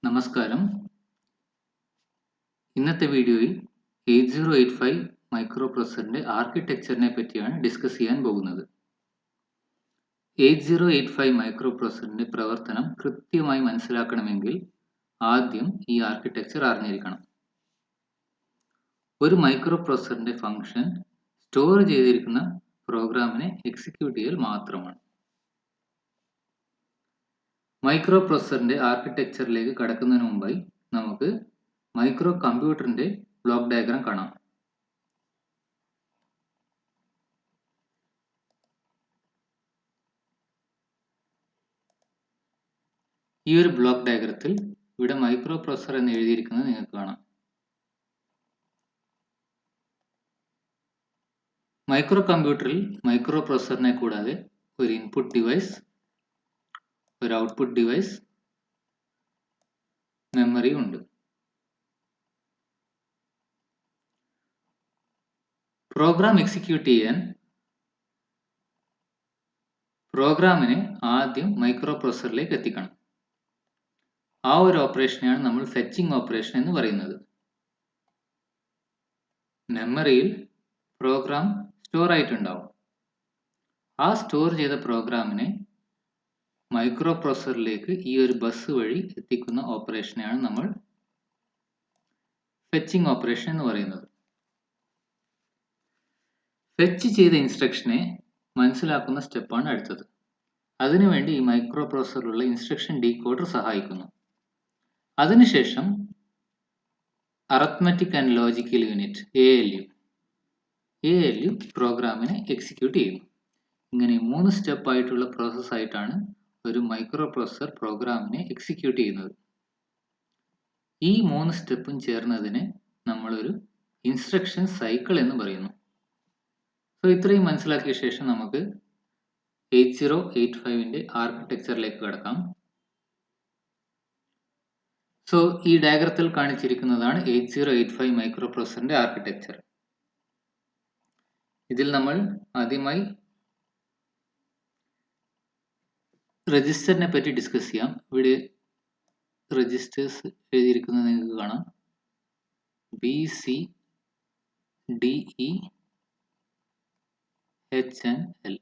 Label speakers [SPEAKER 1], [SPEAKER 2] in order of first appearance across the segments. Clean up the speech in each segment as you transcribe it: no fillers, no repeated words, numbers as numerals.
[SPEAKER 1] നമസ്കാരം. ഇന്നത്തെ വീഡിയോയിൽ 8085 മൈക്രോ പ്രോസസറിന്റെ ആർക്കിടെക്ചറിനെ പറ്റിയാണ് ഡിസ്കസ് ചെയ്യാൻ പോകുന്നത്. 8085 മൈക്രോ പ്രോസസറിന്റെ പ്രവർത്തനം കൃത്യമായി മനസ്സിലാക്കണമെങ്കിൽ ആദ്യം ഈ ആർക്കിടെക്ചർ അറിഞ്ഞിരിക്കണം. ഒരു മൈക്രോ പ്രോസസറിന്റെ ഫംഗ്ഷൻ സ്റ്റോർ ചെയ്തിരിക്കുന്ന പ്രോഗ്രാമിനെ എക്സിക്യൂട്ട് ചെയ്യൽ മാത്രമാണ്. മൈക്രോ പ്രോസസറിന്റെ ആർക്കിടെക്ചറിലേക്ക് കടക്കുന്നതിന് മുമ്പായി നമുക്ക് മൈക്രോ കമ്പ്യൂട്ടറിന്റെ ബ്ലോക്ക് ഡയഗ്രാം കാണാം. ഈ ഒരു ബ്ലോക്ക് ഡയഗ്രത്തിൽ ഇവിടെ മൈക്രോ പ്രോസസർ എന്ന് എഴുതിയിരിക്കുന്നത് നിങ്ങൾക്ക് കാണാം. മൈക്രോ കമ്പ്യൂട്ടറിൽ മൈക്രോ പ്രോസസറിനെ കൂടാതെ ഒരു ഇൻപുട്ട് ഡിവൈസ്, ഒരു ഔട്ട്പുട്ട് ഡിവൈസ്, മെമ്മറി ഉണ്ട്. പ്രോഗ്രാം എക്സിക്യൂട്ട് ചെയ്യാൻ പ്രോഗ്രാമിനെ ആദ്യം മൈക്രോ പ്രോസസറിലേക്ക് എത്തിക്കണം. ആ ഒരു ഓപ്പറേഷനെയാണ് നമ്മൾ ഫെച്ചിങ് ഓപ്പറേഷൻ എന്ന് പറയുന്നത്. മെമ്മറിയിൽ പ്രോഗ്രാം സ്റ്റോർ ആയിട്ടുണ്ടാവും. ആ സ്റ്റോർ ചെയ്ത പ്രോഗ്രാമിനെ മൈക്രോ പ്രോസസറിലേക്ക് ഈ ഒരു ബസ് വഴി എത്തിക്കുന്ന ഓപ്പറേഷനെയാണ് നമ്മൾ ഫെച്ചിങ് ഓപ്പറേഷൻ എന്ന് പറയുന്നത്. ഫെച്ച് ചെയ്ത ഇൻസ്ട്രക്ഷനെ മനസ്സിലാക്കുന്ന സ്റ്റെപ്പാണ് അടുത്തത്. അതിനുവേണ്ടി ഈ മൈക്രോ പ്രോസസറിലുള്ള ഇൻസ്ട്രക്ഷൻ ഡീകോഡർ സഹായിക്കുന്നു. അതിനുശേഷം അറത്മെറ്റിക് ആൻഡ് ലോജിക്കൽ യൂണിറ്റ് ALU പ്രോഗ്രാമിനെ എക്സിക്യൂട്ട് ചെയ്യുന്നു. ഇങ്ങനെ 3 സ്റ്റെപ്പ് ആയിട്ടുള്ള പ്രോസസ് ആയിട്ടാണ് ഒരു മൈക്രോ പ്രോസസർ പ്രോഗ്രാമിനെ എക്സിക്യൂട്ട് ചെയ്യുന്നത്. ഈ 3 സ്റ്റെപ്പും ചേർന്നതിനെ നമ്മളൊരു ഇൻസ്ട്രക്ഷൻ സൈക്കിൾ എന്ന് പറയുന്നു. സോ ഇത്രയും മനസ്സിലാക്കിയ ശേഷം നമുക്ക് 8085ന്റെ ആർക്കിടെക്ചറിലേക്ക് കടക്കാം. സോ ഈ ഡയഗ്രത്തിൽ കാണിച്ചിരിക്കുന്നതാണ് 8085 മൈക്രോ പ്രോസസറിന്റെ ആർക്കിടെക്ചർ. ഇതിൽ നമ്മൾ ആദ്യമായി രജിസ്റ്ററിനെ പറ്റി ഡിസ്കസ് ചെയ്യാം. ഇവിടെ രജിസ്റ്റേഴ്സ് എഴുതിയിരിക്കുന്നത് നിങ്ങൾക്ക് കാണാം. BC, DE, H and L.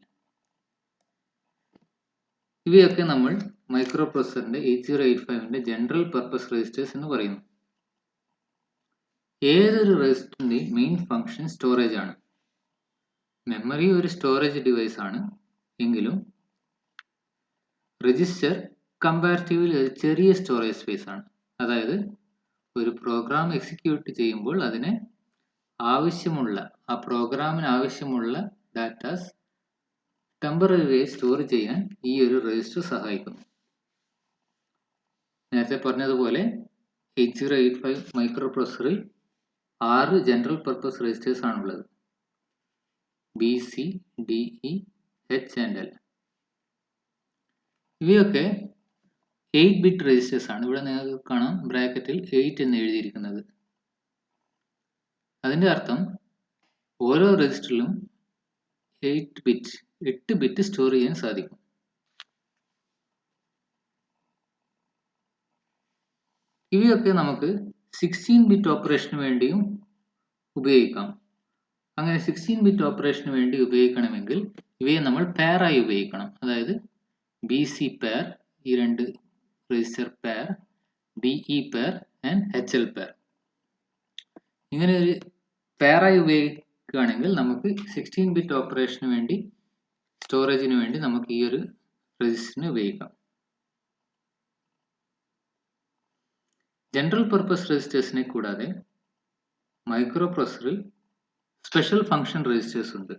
[SPEAKER 1] ഇവയൊക്കെ നമ്മൾ മൈക്രോ പ്രോസസറിന്റെ 8085ന്റെ ജനറൽ പർപ്പസ് രജിസ്റ്റേഴ്സ് എന്ന് പറയുന്നു. ഏതൊരു രജിസ്റ്ററിന്റെയും മെയിൻ ഫംഗ്ഷൻ സ്റ്റോറേജ് ആണ്. മെമ്മറി ഒരു സ്റ്റോറേജ് ഡിവൈസ് ആണ് എങ്കിലും രജിസ്റ്റർ കമ്പാരിറ്റീവ്ലി ഒരു ചെറിയ സ്റ്റോറേജ് സ്പേസ് ആണ്. അതായത് ഒരു പ്രോഗ്രാം എക്സിക്യൂട്ട് ചെയ്യുമ്പോൾ അതിന് ആവശ്യമുള്ള ആ പ്രോഗ്രാമിന് ആവശ്യമുള്ള ഡാറ്റാസ് ടെമ്പററി സ്റ്റോർ ചെയ്യാൻ ഈ ഒരു രജിസ്റ്റർ സഹായിക്കുന്നു. നേരത്തെ പറഞ്ഞതുപോലെ 8085 മൈക്രോ പ്രോസസറിൽ 6 ജനറൽ പർപ്പസ് രജിസ്റ്റേഴ്സ് ആണുള്ളത്. BC, DE, H and L. ഇവയൊക്കെ 8-bit രജിസ്റ്റേഴ്സ് ആണ്. ഇവിടെ നിങ്ങൾക്ക് കാണാം ബ്രാക്കറ്റിൽ 8 എന്ന് എഴുതിയിരിക്കുന്നത്. അതിന്റെ അർത്ഥം ഓരോ രജിസ്റ്ററിലും 8 ബിറ്റ് സ്റ്റോർ ചെയ്യാൻ സാധിക്കും. ഇവയൊക്കെ നമുക്ക് 16-bit ഓപ്പറേഷന് വേണ്ടിയും ഉപയോഗിക്കാം. അങ്ങനെ 16-bit ഓപ്പറേഷന് വേണ്ടി ഉപയോഗിക്കണമെങ്കിൽ ഇവയെ നമ്മൾ പെയറായി ഉപയോഗിക്കണം. അതായത് BC പെയർ, ഈ 2 register pair, DE pair and HL pair. ഇങ്ങനെ ഒരു പെയറായി ഉപയോഗിക്കുകയാണെങ്കിൽ നമുക്ക് 16-bit ഓപ്പറേഷന് വേണ്ടി സ്റ്റോറേജിന് വേണ്ടി നമുക്ക് ഈ ഒരു രജിസ്റ്ററിനെ ഉപയോഗിക്കാം. ജനറൽ പർപ്പസ് രജിസ്റ്റേഴ്സിനെ കൂടാതെ മൈക്രോ പ്രോസസറിൽ സ്പെഷ്യൽ ഫംഗ്ഷൻ രജിസ്റ്റേഴ്സ് ഉണ്ട്.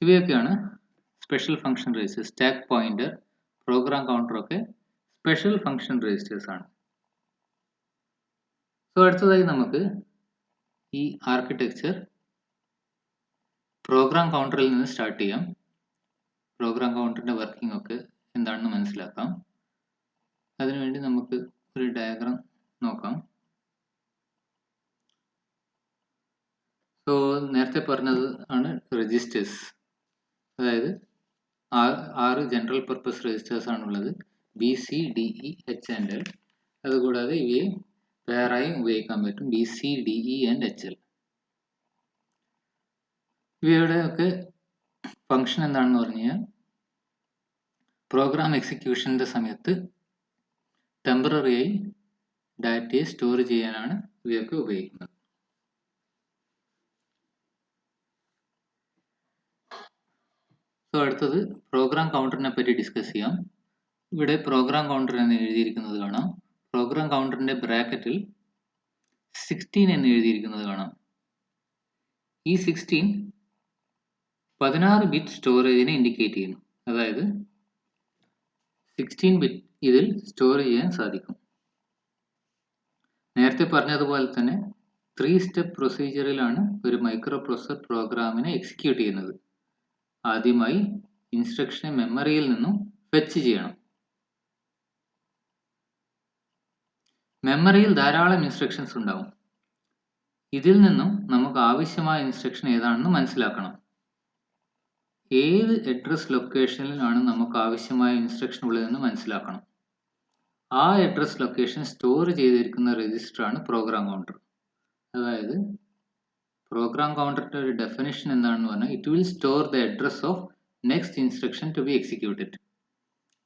[SPEAKER 1] ഇവയൊക്കെയാണ് special function registers. Stack pointer, program counter ഒക്കെ സ്പെഷ്യൽ ഫംഗ്ഷൻ രജിസ്റ്റേഴ്സ് ആണ്. സോ അടുത്തതായി നമുക്ക് ഈ ആർക്കിടെക്ചർ പ്രോഗ്രാം കൗണ്ടറിൽ നിന്ന് സ്റ്റാർട്ട് ചെയ്യാം. പ്രോഗ്രാം കൗണ്ടറിന്റെ വർക്കിംഗ് ഒക്കെ എന്താണെന്ന് മനസ്സിലാക്കാം. അതിനുവേണ്ടി നമുക്ക് ഒരു ഡയഗ്രാം നോക്കാം. സോ നേരത്തെ പറഞ്ഞത് ആണ് രജിസ്റ്റേഴ്സ്. അതായത് 6 ജനറൽ പർപ്പസ് രജിസ്റ്റേഴ്സ് ആണുള്ളത്. BCDE H and L. അതുകൂടാതെ ഇവയെ പെയറായും ഉപയോഗിക്കാൻ പറ്റും, BCDE and HL. ഇവയുടെ ഒക്കെ ഫംഗ്ഷൻ എന്താണെന്ന് പറഞ്ഞു കഴിഞ്ഞാൽ പ്രോഗ്രാം എക്സിക്യൂഷൻ്റെ സമയത്ത് ടെമ്പററിയായി ഡാറ്റയെ സ്റ്റോർ ചെയ്യാനാണ് ഇവയൊക്കെ ഉപയോഗിക്കുന്നത്. സോ അടുത്തത് പ്രോഗ്രാം കൗണ്ടറിനെ പറ്റി ഡിസ്കസ് ചെയ്യാം. ഇവിടെ പ്രോഗ്രാം കൗണ്ടർ എന്ന് എഴുതിയിരിക്കുന്നത് കാണാം. പ്രോഗ്രാം കൗണ്ടറിന്റെ ബ്രാക്കറ്റിൽ 16 എന്ന് എഴുതിയിരിക്കുന്നത് കാണാം. ഈ 16 16 ബിറ്റ് സ്റ്റോറേജിനെ ഇൻഡിക്കേറ്റ് ചെയ്യുന്നു. അതായത് 16 ബിറ്റ് ഇതിൽ സ്റ്റോർ ചെയ്യാൻ സാധിക്കും. നേരത്തെ പറഞ്ഞതുപോലെ തന്നെ 3 സ്റ്റെപ്പ് പ്രൊസീജിയറിലാണ് ഒരു മൈക്രോ പ്രോസസർ പ്രോഗ്രാമിനെ എക്സിക്യൂട്ട് ചെയ്യുന്നത്. ആദ്യമായി ഇൻസ്ട്രക്ഷനെ മെമ്മറിയിൽ നിന്നും ഫെച്ച് ചെയ്യണം. മെമ്മറിയിൽ ധാരാളം ഇൻസ്ട്രക്ഷൻസ് ഉണ്ടാവും. ഇതിൽ നിന്നും നമുക്ക് ആവശ്യമായ ഇൻസ്ട്രക്ഷൻ ഏതാണെന്ന് മനസ്സിലാക്കണം. ഏത് അഡ്രസ് ലൊക്കേഷനിലാണ് നമുക്ക് ആവശ്യമായ ഇൻസ്ട്രക്ഷൻ ഉള്ളതെന്ന് മനസ്സിലാക്കണം. ആ അഡ്രസ് ലൊക്കേഷൻ സ്റ്റോർ ചെയ്തിരിക്കുന്ന രജിസ്റ്ററാണ് പ്രോഗ്രാം കൗണ്ടർ. അതായത് പ്രോഗ്രാം കൗണ്ടറിന്റെ ഒരു ഡെഫിനിഷൻ എന്താണെന്ന് പറഞ്ഞാൽ it will store the address of next instruction to be executed.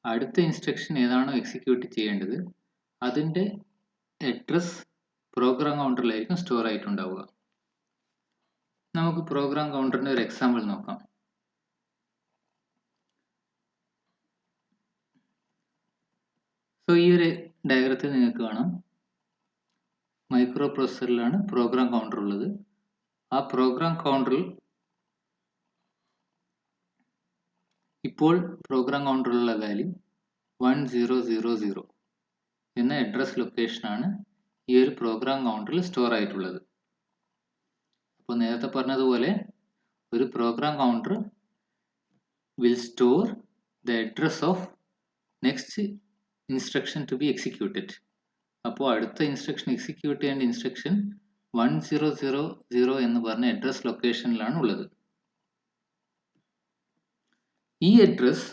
[SPEAKER 1] അടുത്ത ഇൻസ്ട്രക്ഷൻ ഏതാണോ എക്സിക്യൂട്ട് ചെയ്യേണ്ടത് അതിൻ്റെ അഡ്രസ് പ്രോഗ്രാം കൗണ്ടറിലായിരിക്കും സ്റ്റോർ ആയിട്ടുണ്ടാവുക. നമുക്ക് പ്രോഗ്രാം കൗണ്ടറിന്റെ ഒരു എക്സാമ്പിൾ നോക്കാം. സോ ഈ ഒരു ഡയഗ്രത്തിൽ നിങ്ങൾക്ക് കാണാം മൈക്രോ പ്രോസസറിലാണ് പ്രോഗ്രാം കൗണ്ടർ ഉള്ളത്. ആ പ്രോഗ്രാം കൗണ്ടറിൽ ഇപ്പോൾ പ്രോഗ്രാം കൗണ്ടറിലുള്ള വാല്യൂ 1000 എന്ന അഡ്രസ് ലൊക്കേഷനാണ് ഈ ഒരു പ്രോഗ്രാം കൗണ്ടറിൽ സ്റ്റോർ ആയിട്ടുള്ളത്. അപ്പോൾ നേരത്തെ പറഞ്ഞതുപോലെ ഒരു program counter will store the address of next instruction to be executed. അപ്പോൾ അടുത്ത ഇൻസ്ട്രക്ഷൻ എക്സിക്യൂട്ട് ചെയ്യേണ്ട ഇൻസ്ട്രക്ഷൻ 1000 എന്ന് പറഞ്ഞ അഡ്രസ് ലൊക്കേഷനിലാണ് ഉള്ളത്. ഈ അഡ്രസ്,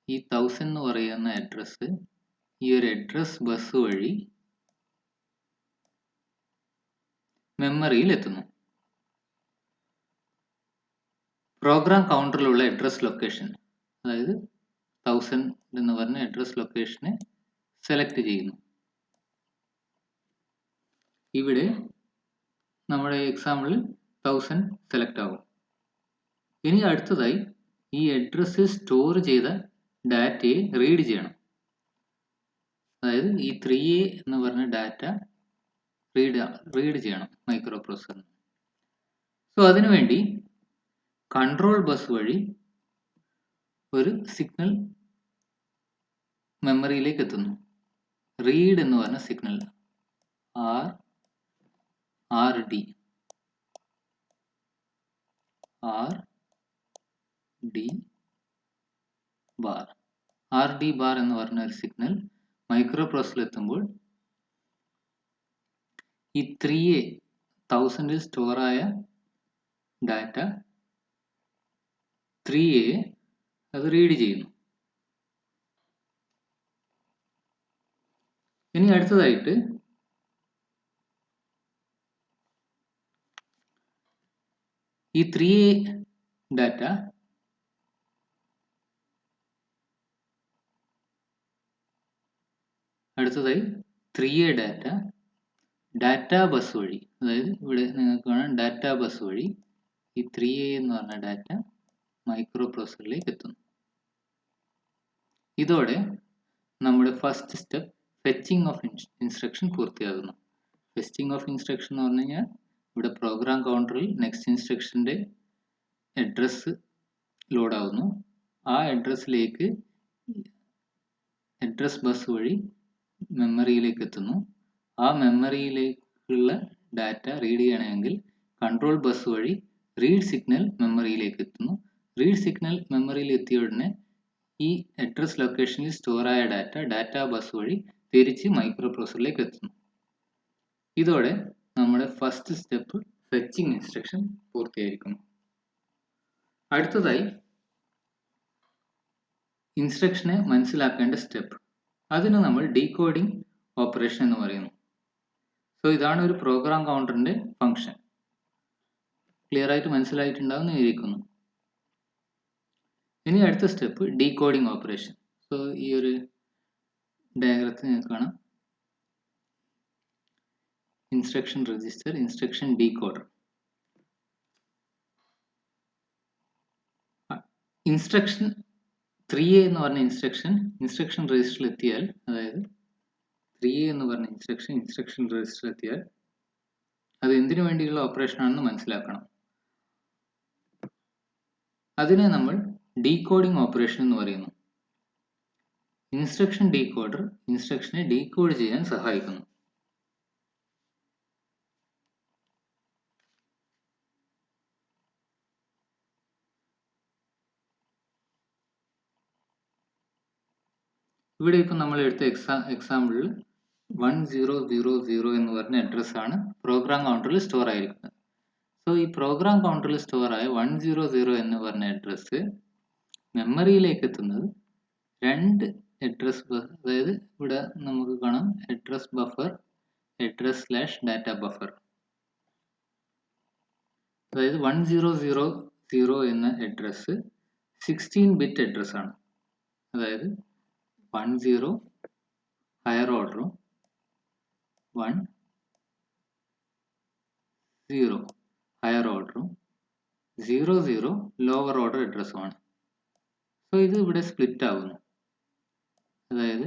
[SPEAKER 1] ഈ 1000 എന്ന് പറയുന്ന അഡ്രസ് ഈ ഒരു അഡ്രസ് ബസ് വഴി മെമ്മറിയിൽ എത്തുന്നു. പ്രോഗ്രാം കൗണ്ടറിലുള്ള അഡ്രസ് ലൊക്കേഷൻ, അതായത് 1000 എന്ന് പറഞ്ഞ അഡ്രസ് ലൊക്കേഷനെ സെലക്ട് ചെയ്യുന്നു. ഇവിടെ നമ്മുടെ എക്സാമ്പിളിൽ 1000 സെലക്ട് ആകും. ഇനി അടുത്തതായി ഈ അഡ്രസ്സിൽ സ്റ്റോർ ചെയ്ത ഡാറ്റയെ റീഡ് ചെയ്യണം. അതായത് ഈ 3A എന്ന് പറഞ്ഞ ഡാറ്റ റീഡ് ചെയ്യണം മൈക്രോ പ്രോസസറിന്. സോ അതിനുവേണ്ടി കൺട്രോൾ ബസ് വഴി ഒരു സിഗ്നൽ മെമ്മറിയിലേക്ക് എത്തുന്നു. റീഡ് എന്ന് പറഞ്ഞ സിഗ്നൽ RD ബാർ എന്ന് പറഞ്ഞ ഒരു സിഗ്നൽ മൈക്രോ പ്രോസസറിൽ എത്തുമ്പോൾ ഈ 3A 1000 സ്റ്റോർ ആയ ഡാറ്റ 3A അത് റീഡ് ചെയ്യുന്നു. ഇനി അടുത്തതായിട്ട് ഈ 3A ഡാറ്റ ഡാറ്റാ ബസ് വഴി, അതായത് ഇവിടെ നിങ്ങൾക്ക് കാണാം ഡാറ്റാ ബസ് വഴി ഈ 3A എന്ന് പറഞ്ഞ ഡാറ്റ മൈക്രോ പ്രോസസറിലേക്ക് എത്തുന്നു. ഇതോടെ നമ്മുടെ first step fetching of instruction പൂർത്തിയാകുന്നു. ഫെച്ചിങ് ഓഫ് ഇൻസ്ട്രക്ഷൻ എന്ന് പറഞ്ഞു കഴിഞ്ഞാൽ ഇവിടെ പ്രോഗ്രാം കൗണ്ടറിൽ നെക്സ്റ്റ് ഇൻസ്ട്രക്ഷൻ്റെ അഡ്രസ്സ് ലോഡാവുന്നു. ആ അഡ്രസ്സിലേക്ക് അഡ്രസ് ബസ് വഴി മെമ്മറിയിലേക്ക് എത്തുന്നു. ആ മെമ്മറിയിലേക്കുള്ള ഡാറ്റ റീഡ് ചെയ്യണമെങ്കിൽ കൺട്രോൾ ബസ് വഴി റീഡ് സിഗ്നൽ മെമ്മറിയിലേക്ക് എത്തുന്നു. റീഡ് സിഗ്നൽ മെമ്മറിയിൽ എത്തിയ ഉടനെ ഈ അഡ്രസ് ലൊക്കേഷനിൽ സ്റ്റോർ ആയ ഡാറ്റാ ബസ് വഴി തിരിച്ച് മൈക്രോ പ്രോസസറിലേക്ക് എത്തുന്നു. ഇതോടെ നമ്മുടെ ഫസ്റ്റ് സ്റ്റെപ്പ് ഫെച്ചിങ് ഇൻസ്ട്രക്ഷൻ പൂർത്തിയായിരിക്കുന്നു. അടുത്തതായി ഇൻസ്ട്രക്ഷനെ മനസ്സിലാക്കേണ്ട സ്റ്റെപ്പ്. അതിന് നമ്മൾ ഡീകോഡിംഗ് ഓപ്പറേഷൻ എന്ന് പറയുന്നു. സോ ഇതാണ് ഒരു പ്രോഗ്രാം കൗണ്ടറിന്റെ ഫംഗ്ഷൻ. ക്ലിയർ ആയിട്ട് മനസ്സിലായിട്ടുണ്ടാവുമെന്ന് വിചാരിക്കുന്നു. ഇനി അടുത്ത സ്റ്റെപ്പ് ഡീകോഡിംഗ് ഓപ്പറേഷൻ. സോ ഈ ഒരു ഡയഗ്രത്തിൽ നിങ്ങൾക്ക് കാണാം instruction register, instruction decoder. Instruction 3A എന്ന് പറഞ്ഞ ഇൻസ്ട്രക്ഷൻ രജിസ്റ്ററിൽ എത്തിയാൽ, അതായത് 3A എന്ന് പറഞ്ഞ ഇൻസ്ട്രക്ഷൻ രജിസ്റ്ററിൽ എത്തിയാൽ അത് എന്തിനു വേണ്ടിയുള്ള ഓപ്പറേഷൻ ആണെന്ന് മനസ്സിലാക്കണം. അതിനെ നമ്മൾ ഡീകോഡിംഗ് ഓപ്പറേഷൻ എന്ന് പറയുന്നു. ഇൻസ്ട്രക്ഷൻ ഡീകോഡർ ഇൻസ്ട്രക്ഷനെ ഡീകോഡ് ചെയ്യാൻ സഹായിക്കുന്നു. ഇവിടെ ഇപ്പം നമ്മൾ എടുത്ത എക്സാമ്പിളിൽ 1000 എന്ന് പറഞ്ഞ അഡ്രസ്സാണ് പ്രോഗ്രാം കൗണ്ടറിൽ സ്റ്റോർ ആയിരിക്കുന്നത്. സോ ഈ പ്രോഗ്രാം കൗണ്ടറിൽ സ്റ്റോർ ആയ 100 എന്ന് പറഞ്ഞ അഡ്രസ്സ് മെമ്മറിയിലേക്ക് എത്തുന്നത് രണ്ട് അഡ്രസ്, അതായത് ഇവിടെ നമുക്ക് കാണാം അഡ്രസ് ബഫർ, address/data buffer. അതായത് 1000 എന്ന അഡ്രസ്സ് 16-ബിറ്റ് അഡ്രസ് ആണ്. അതായത് 10 ഹയർ ഓർഡറും 10 ഹയർ ഓർഡറും 00 ലോവർ ഓർഡർ അഡ്രസ്സുമാണ്. സോ ഇത് ഇവിടെ സ്പ്ലിറ്റ് ആകുന്നു. അതായത്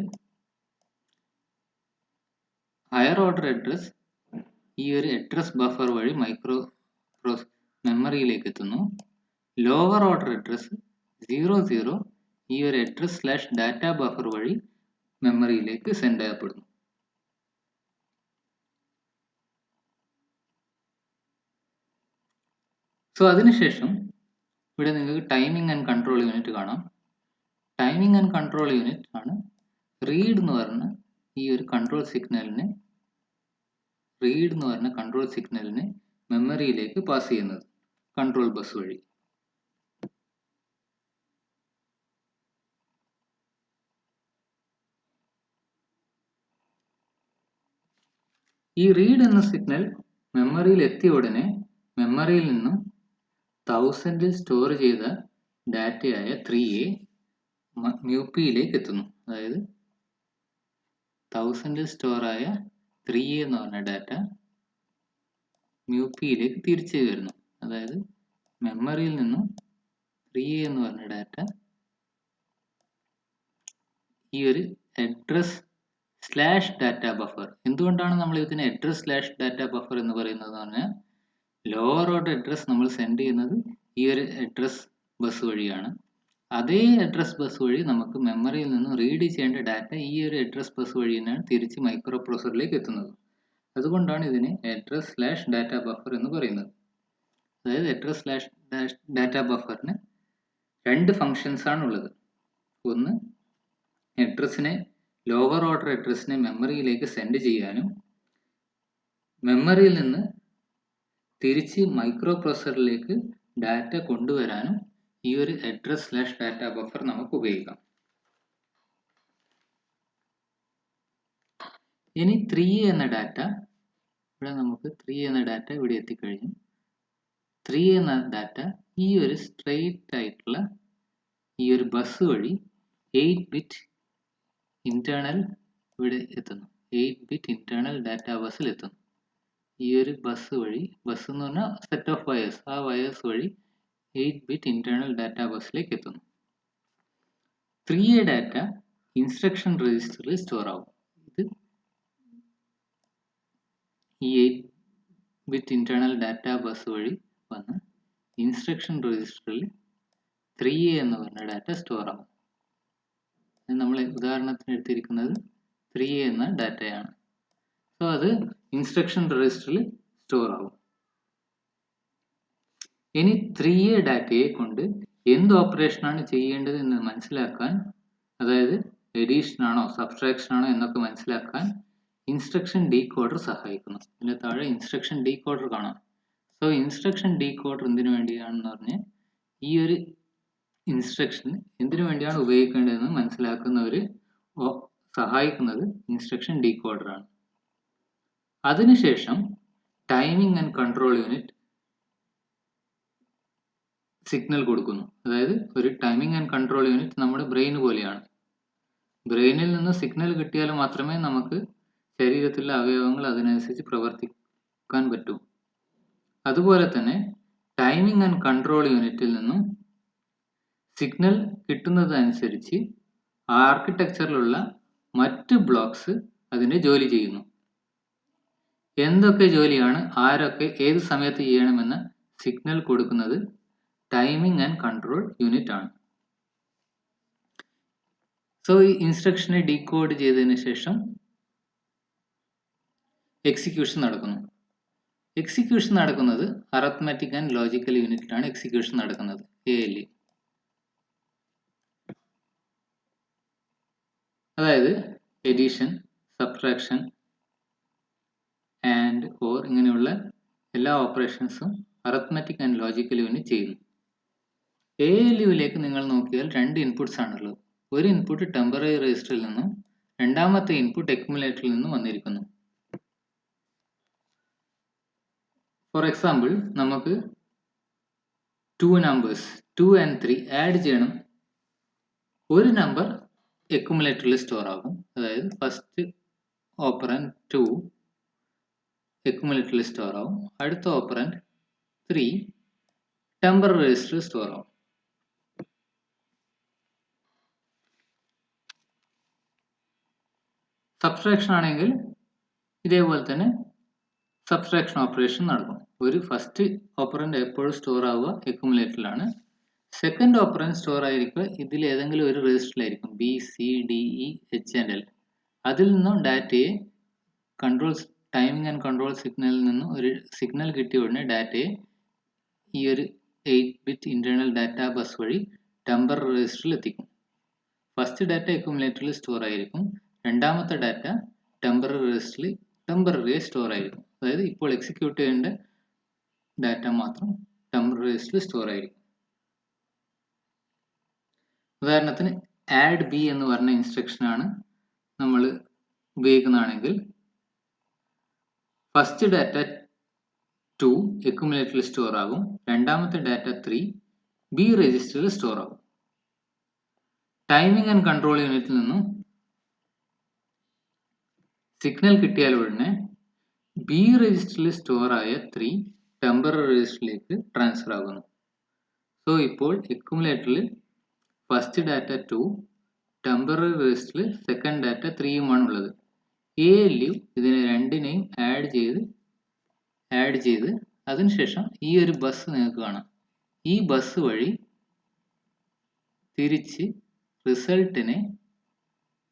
[SPEAKER 1] ഹയർ ഓർഡർ അഡ്രസ് ഈ ഒരു അഡ്രസ് ബഫർ വഴി മെമ്മറിയിലേക്ക് എത്തുന്നു. ലോവർ ഓർഡർ അഡ്രസ് 00 ഈ ഒരു address/data buffer വഴി മെമ്മറിയിലേക്ക് സെൻഡ് ചെയ്യപ്പെടുന്നു. സോ അതിനുശേഷം ഇവിടെ നിങ്ങൾക്ക് ടൈമിംഗ് ആൻഡ് കൺട്രോൾ യൂണിറ്റ് കാണാം. ടൈമിംഗ് ആൻഡ് കൺട്രോൾ യൂണിറ്റ് ആണ് റീഡ് എന്ന് പറഞ്ഞ ഈ ഒരു കൺട്രോൾ സിഗ്നലിനെ മെമ്മറിയിലേക്ക് പാസ് ചെയ്യുന്നത് കൺട്രോൾ ബസ് വഴി. ഈ റീഡ് എന്ന സിഗ്നൽ മെമ്മറിയിൽ എത്തിയ ഉടനെ മെമ്മറിയിൽ നിന്നും 1000 സ്റ്റോർ ചെയ്ത ഡാറ്റയായ 3A മ്യൂപിയിലേക്ക് എത്തുന്നു. അതായത് 1000 സ്റ്റോർ ആയ 3A എന്ന് പറഞ്ഞ ഡാറ്റ മ്യൂപിയിലേക്ക് തിരിച്ചു വരുന്നു. അതായത് മെമ്മറിയിൽ നിന്നും 3A എന്ന് പറഞ്ഞ ഡാറ്റ ഈ ഒരു address/data buffer. എന്തുകൊണ്ടാണ് നമ്മൾ ഇതിനെ address/data buffer എന്ന് പറയുന്നത് പറഞ്ഞാൽ ലോവർ ഓർഡർ അഡ്രസ് നമ്മൾ സെൻഡ് ചെയ്യുന്നത് ഈ ഒരു അഡ്രസ് ബസ് വഴിയാണ്. അതേ അഡ്രസ് ബസ് വഴി നമുക്ക് മെമ്മറിയിൽ നിന്ന് റീഡ് ചെയ്യേണ്ട ഡാറ്റ ഈ ഒരു അഡ്രസ് ബസ് വഴി തന്നെയാണ് തിരിച്ച് മൈക്രോ പ്രോസസറിലേക്ക് എത്തുന്നത്. അതുകൊണ്ടാണ് ഇതിനെ address/data buffer എന്ന് പറയുന്നത്. അതായത് address/data bufferന് രണ്ട് ഫങ്ഷൻസ് ആണ് ഉള്ളത്. ഒന്ന് ലോവർ ഓർഡർ അഡ്രസ്സിനെ മെമ്മറിയിലേക്ക് സെൻഡ് ചെയ്യാനും മെമ്മറിയിൽ നിന്ന് തിരിച്ച് മൈക്രോ പ്രോസസറിലേക്ക് ഡാറ്റ കൊണ്ടുവരാനും ഈ ഒരു address/data buffer നമുക്ക് ഉപയോഗിക്കാം. ഇനി 3A എന്ന ഡാറ്റ ഇവിടെ എത്തിക്കഴിഞ്ഞു. 3A എന്ന ഡാറ്റ ഈ ഒരു സ്ട്രെയിറ്റ് ആയിട്ടുള്ള ഈ ഒരു ബസ് വഴി 8-ബിറ്റ് ഇന്റേണൽ ഇവിടെ എത്തുന്നു. 8-ബിറ്റ് ഇന്റേണൽ ഡാറ്റാ ബസ്സിൽ എത്തുന്നു. ഈ ഒരു ബസ് എന്ന് പറഞ്ഞാൽ സെറ്റ് ഓഫ് വയേഴ്സ്, ആ വയേഴ്സ് വഴി 8-ബിറ്റ് ഇന്റേണൽ ഡാറ്റാ ബസ്സിലേക്ക് എത്തുന്നു. 3A ഡാറ്റ ഇൻസ്ട്രക്ഷൻ രജിസ്റ്ററിൽ സ്റ്റോർ ആവും. ഇത് ഈ 8-ബിറ്റ് ഇന്റേണൽ ഡാറ്റാ ബസ് വഴി വന്ന് ഇൻസ്ട്രക്ഷൻ രജിസ്റ്ററിൽ 3A എന്ന് പറഞ്ഞ ഡാറ്റ സ്റ്റോർ ആവും. നമ്മൾ ഉദാഹരണത്തിന് എടുത്തിരിക്കുന്നത് 3A എന്ന ഡാറ്റയാണ്. സോ അത് ഇൻസ്ട്രക്ഷൻ രജിസ്റ്ററിൽ സ്റ്റോർ ആവും. ഇനി 3A ഡാറ്റയെ കൊണ്ട് എന്ത് ഓപ്പറേഷൻ ആണ് ചെയ്യേണ്ടത് എന്ന് മനസ്സിലാക്കാൻ, അതായത് എഡീഷൻ ആണോ സബ്ട്രാക്ഷൻ ആണോ എന്നൊക്കെ മനസ്സിലാക്കാൻ ഇൻസ്ട്രക്ഷൻ ഡീകോഡർ സഹായിക്കുന്നു. ഇതിന്റെ താഴെ ഇൻസ്ട്രക്ഷൻ ഡീകോഡർ കാണാം. സോ ഇൻസ്ട്രക്ഷൻ ഡീകോഡർ എന്തിനു വേണ്ടിയാണെന്ന് പറഞ്ഞാൽ ഈ ഒരു ഇൻസ്ട്രക്ഷൻ എന്തിനു വേണ്ടിയാണ് ഉപയോഗിക്കേണ്ടതെന്ന് മനസ്സിലാക്കുന്നവർ സഹായിക്കുന്നത് ഇൻസ്ട്രക്ഷൻ ഡീകോഡറാണ്. അതിനുശേഷം timing and control unit signal കൊടുക്കുന്നു. അതായത് ഒരു ടൈമിംഗ് ആൻഡ് കൺട്രോൾ യൂണിറ്റ് നമ്മുടെ ബ്രെയിൻ പോലെയാണ്. ബ്രെയിനിൽ നിന്ന് സിഗ്നൽ കിട്ടിയാൽ മാത്രമേ നമുക്ക് ശരീരത്തിലെ അവയവങ്ങൾ അതിനനുസരിച്ച് പ്രവർത്തിക്കാൻ പറ്റൂ. അതുപോലെ തന്നെ ടൈമിംഗ് ആൻഡ് കൺട്രോൾ യൂണിറ്റിൽ നിന്നും സിഗ്നൽ കിട്ടുന്നതനുസരിച്ച് ആർക്കിടെക്ചറിലുള്ള മറ്റ് ബ്ലോക്സ് അതിൻ്റെ ജോലി ചെയ്യുന്നു. എന്തൊക്കെ ജോലിയാണ് ആരൊക്കെ ഏത് സമയത്ത് ചെയ്യണമെന്ന സിഗ്നൽ കൊടുക്കുന്നത് ടൈമിംഗ് ആൻഡ് കൺട്രോൾ യൂണിറ്റ് ആണ്. സോ ഈ ഇൻസ്ട്രക്ഷനെ ഡീകോഡ് ചെയ്തതിന് ശേഷം എക്സിക്യൂഷൻ നടക്കുന്നു. എക്സിക്യൂഷൻ നടക്കുന്നത് അറത്മെറ്റിക് ആൻഡ് ലോജിക്കൽ യൂണിറ്റിലാണ് എക്സിക്യൂഷൻ നടക്കുന്നത്, ALU. അതായത് എഡിഷൻ, സബ്ട്രാക്ഷൻ ആൻഡ് ഓർ ഇങ്ങനെയുള്ള എല്ലാ ഓപ്പറേഷൻസും അറത്മെറ്റിക് ആൻഡ് ലോജിക്കൽ യൂണിറ്റ് ചെയ്യുന്നു. ALUവിലേക്ക് നിങ്ങൾ നോക്കിയാൽ 2 ഇൻപുട്സ് ആണുള്ളത്. ഒരു ഇൻപുട്ട് ടെമ്പററി രജിസ്റ്ററിൽ നിന്നും രണ്ടാമത്തെ ഇൻപുട്ട് അക്യുമുലേറ്ററിൽ നിന്നും വന്നിരിക്കുന്നു. ഫോർ എക്സാമ്പിൾ, നമുക്ക് 2 നമ്പേഴ്സ് 2 and 3 ആഡ് ചെയ്യണം. ഒരു നമ്പർ അക്യുമുലേറ്ററിൽ സ്റ്റോർ ആകും. അതായത് ഫസ്റ്റ് ഓപ്പറൻഡ് 2 അക്യുമുലേറ്ററിൽ സ്റ്റോർ ആവും. അടുത്ത ഓപ്പറൻഡ് 3 ടെമ്പററി രജിസ്റ്ററിൽ സ്റ്റോർ ആവും. സബ്ട്രാക്ഷൻ ആണെങ്കിൽ ഇതേപോലെ തന്നെ സബ്ട്രാക്ഷൻ ഓപ്പറേഷൻ നടക്കും. ഒരു ഫസ്റ്റ് ഓപ്പറൻഡ് എപ്പോഴും സ്റ്റോർ ആവുക അക്യുമുലേറ്ററിലാണ്. സെക്കൻഡ് ഓപ്പറൻഡ് സ്റ്റോർ ആയിരിക്കുക ഇതിൽ ഏതെങ്കിലും ഒരു രജിസ്റ്ററിലായിരിക്കും, BCDEH&L. അതിൽ നിന്നും ഡാറ്റയെ ടൈമിംഗ് ആൻഡ് കൺട്രോൾ സിഗ്നലിൽ നിന്നും ഒരു സിഗ്നൽ കിട്ടിയ ഉടനെ ഡാറ്റയെ ഈ ഒരു 8-bit ഇന്റേണൽ ഡാറ്റാ ബസ് വഴി ടെമ്പററി രജിസ്റ്ററിൽ എത്തിക്കും. ഫസ്റ്റ് ഡാറ്റ അക്യുമുലേറ്ററിൽ സ്റ്റോർ ആയിരിക്കും. രണ്ടാമത്തെ ഡാറ്റ ടെമ്പററി രജിസ്റ്ററിൽ ടെമ്പററിയായി സ്റ്റോർ ആയിരിക്കും. അതായത് ഇപ്പോൾ എക്സിക്യൂട്ട് ചെയ്യേണ്ട ഡാറ്റ മാത്രം ടെമ്പററി രജിസ്റ്ററിൽ സ്റ്റോർ ആയിരിക്കും. ഉദാഹരണത്തിന് ആഡ് B എന്ന് പറഞ്ഞ ഇൻസ്ട്രക്ഷനാണ് നമ്മൾ ഉപയോഗിക്കുന്നതാണെങ്കിൽ ഫസ്റ്റ് ഡാറ്റ 2 അക്യുമുലേറ്ററിൽ സ്റ്റോർ ആകും. രണ്ടാമത്തെ ഡാറ്റ 3 B രജിസ്റ്ററിൽ സ്റ്റോർ ആകും. ടൈമിംഗ് ആൻഡ് കൺട്രോൾ യൂണിറ്റിൽ നിന്നും സിഗ്നൽ കിട്ടിയാൽ ഉടനെ B രജിസ്റ്ററിൽ സ്റ്റോർ ആയ 3 ടെമ്പററി രജിസ്റ്ററിലേക്ക് ട്രാൻസ്ഫർ ആകുന്നു. സോ ഇപ്പോൾ അക്യുമുലേറ്ററിൽ ഫസ്റ്റ് ഡാറ്റ 2 ടെമ്പററി രജിസ്റ്ററിൽ സെക്കൻഡ് ഡാറ്റ 3യുമാണ് ഉള്ളത്. ALU ഇതിനെ രണ്ടിനെയും ആഡ് ചെയ്ത് അതിനുശേഷം ഈ ഒരു ബസ് നിങ്ങൾക്ക് കാണാം. ഈ ബസ് വഴി തിരിച്ച് റിസൾട്ടിനെ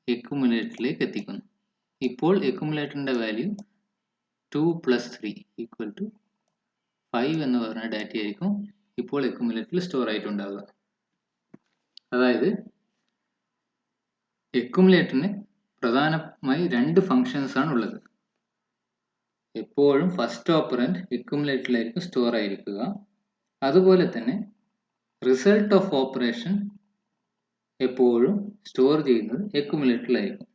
[SPEAKER 1] അക്യുമുലേറ്ററിലേക്ക് എത്തിക്കുന്നു. ഇപ്പോൾ അക്യുമുലേറ്ററിന്റെ വാല്യൂ 2 + 3 = 5 എന്ന് പറഞ്ഞ ഡാറ്റ ആയിരിക്കും ഇപ്പോൾ അക്യുമുലേറ്ററിൽ സ്റ്റോർ ആയിട്ടുണ്ടാവുക. അതായത് അക്യുമുലേറ്ററിന് പ്രധാനമായി 2 ഫങ്ഷൻസ് ആണ് ഉള്ളത്. എപ്പോഴും ഫസ്റ്റ് ഓപ്പറൻഡ് അക്യുമുലേറ്ററിലായിരിക്കും സ്റ്റോർ ആയിരിക്കുക. അതുപോലെ തന്നെ റിസൾട്ട് ഓഫ് ഓപ്പറേഷൻ എപ്പോഴും സ്റ്റോർ ചെയ്യുന്നത് അക്യുമുലേറ്ററിലായിരിക്കും.